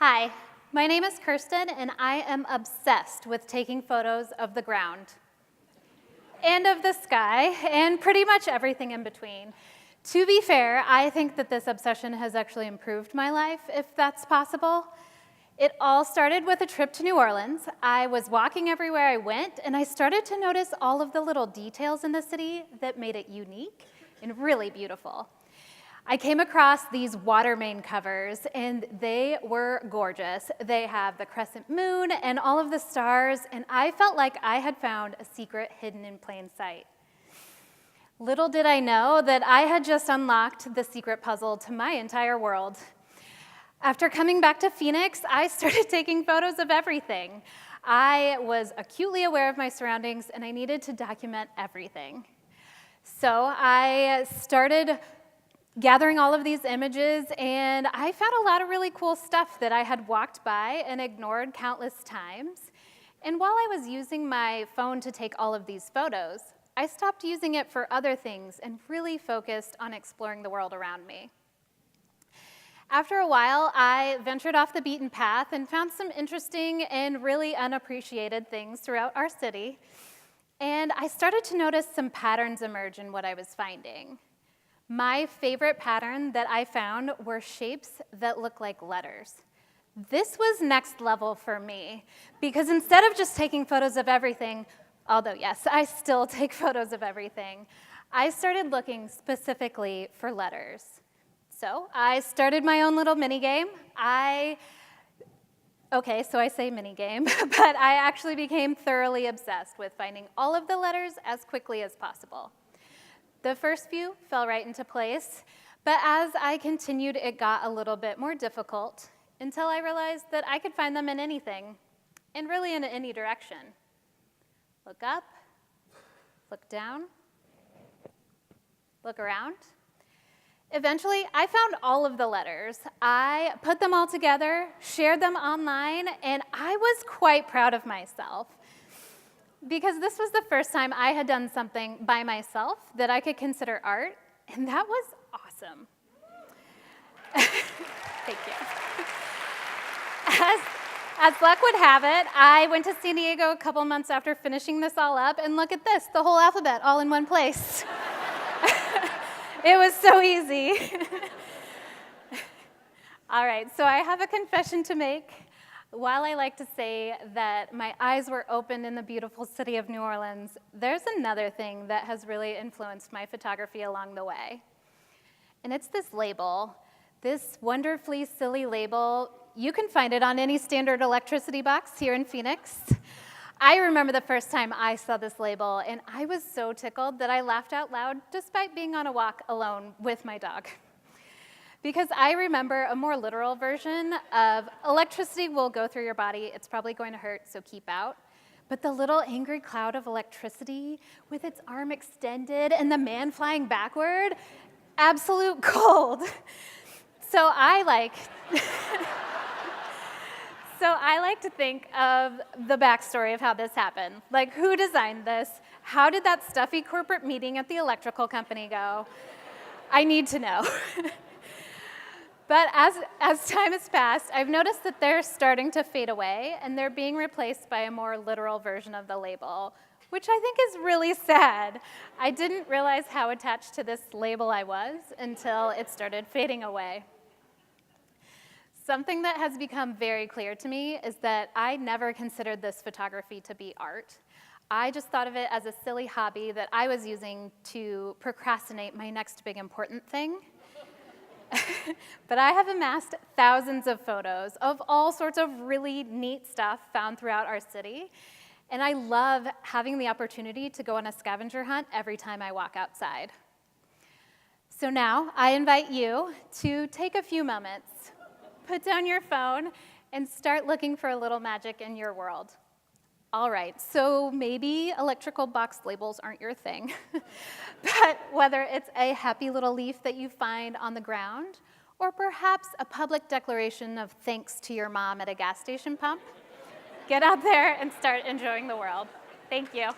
Hi, my name is Kirsten, and I am obsessed with taking photos of the ground and of the sky and pretty much everything in between. To be fair, I think that this obsession has actually improved my life, if that's possible. It all started with a trip to New Orleans. I was walking everywhere I went, and I started to notice all of the little details in the city that made it unique and really beautiful. I came across these water main covers, and they were gorgeous. They have the crescent moon and all of the stars, and I felt like I had found a secret hidden in plain sight. Little did I know that I had just unlocked the secret puzzle to my entire world. After coming back to Phoenix, I started taking photos of everything. I was acutely aware of my surroundings, and I needed to document everything. So I started gathering all of these images, and I found a lot of really cool stuff that I had walked by and ignored countless times. And while I was using my phone to take all of these photos, I stopped using it for other things and really focused on exploring the world around me. After a while, I ventured off the beaten path and found some interesting and really unappreciated things throughout our city. And I started to notice some patterns emerge in what I was finding. My favorite pattern that I found were shapes that look like letters. This was next level for me, because instead of just taking photos of everything, although yes, I still take photos of everything, I started looking specifically for letters. So I started my own little mini game. Okay, so I say mini game, but I actually became thoroughly obsessed with finding all of the letters as quickly as possible. The first few fell right into place, but as I continued, it got a little bit more difficult until I realized that I could find them in anything, and really in any direction. Look up, look down, look around. Eventually, I found all of the letters. I put them all together, shared them online, and I was quite proud of myself, because this was the first time I had done something by myself that I could consider art, and that was awesome. Thank you. As luck would have it, I went to San Diego a couple months after finishing this all up, and look at this, the whole alphabet all in one place. It was so easy. All right, so I have a confession to make. While I like to say that my eyes were opened in the beautiful city of New Orleans, there's another thing that has really influenced my photography along the way. And it's this label, this wonderfully silly label. You can find it on any standard electricity box here in Phoenix. I remember the first time I saw this label, and I was so tickled that I laughed out loud despite being on a walk alone with my dog. Because I remember a more literal version of electricity will go through your body, it's probably going to hurt, so keep out. But the little angry cloud of electricity with its arm extended and the man flying backward, absolute gold. So I like to think of the backstory of how this happened. Like, who designed this? How did that stuffy corporate meeting at the electrical company go? I need to know. But as time has passed, I've noticed that they're starting to fade away, and they're being replaced by a more literal version of the label, which I think is really sad. I didn't realize how attached to this label I was until it started fading away. Something that has become very clear to me is that I never considered this photography to be art. I just thought of it as a silly hobby that I was using to procrastinate my next big important thing. But I have amassed thousands of photos of all sorts of really neat stuff found throughout our city, and I love having the opportunity to go on a scavenger hunt every time I walk outside. So now I invite you to take a few moments, put down your phone, and start looking for a little magic in your world. All right, so maybe electrical box labels aren't your thing, but whether it's a happy little leaf that you find on the ground, or perhaps a public declaration of thanks to your mom at a gas station pump, get out there and start enjoying the world. Thank you.